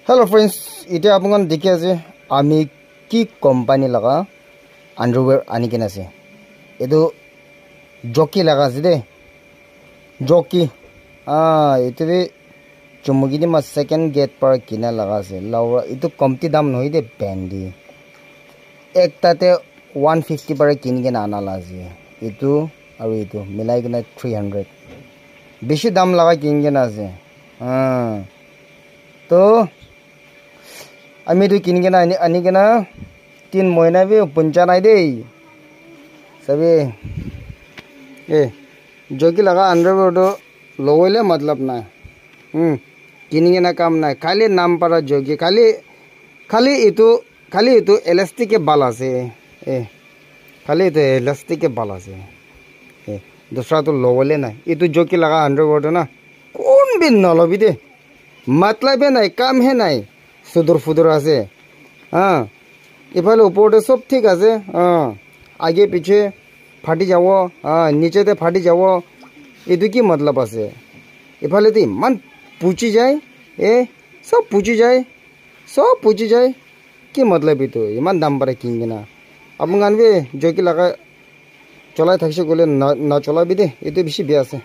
Hello friends, ite apungan dekhi ase ami ki company laga underwear ani kena ase. Edu jockey laga ase de. Jockey. Itu de chumugi de ma second gate par kina laga ase. Laura itu komti dam nohi de bandi. Ekta te 150 par kin kena ana la ase. Itu aru itu milai kena 300. Beshi dam laga kin kena ase. To আমি তো কিনি কেনা আনি কেনা 3 মহিনা B পঞ্চা নাই দেই সবে जोकी लगा अंडरवेयर तो लोगोले मतलब ना किनी केना काम ना खाली नाम पर जोकी खाली इतु इलास्टिक के बाल আছে खाली तो इलास्टिक के बाल আছে दूसरा तो लोगोले ना इतु जोकी लगा अंडरवेयर तो ना कौन भी नलबी दे मतलब है नहीं काम है नहीं सुदूर फुदूर আছে इफाले ऊपर सब ठीक আছে आगे पीछे फाटी যাব नीचे ते फाटी যাব एदु की मतलब আছে इफाले ती मन पूछी जाए सब पूछी जाए की मतलब इतो इमान दाम पर किन ना अपन गान भी जो की लगा चलाय থাকছে গলে না চলাবি দে এতে বেশি বিয়া আছে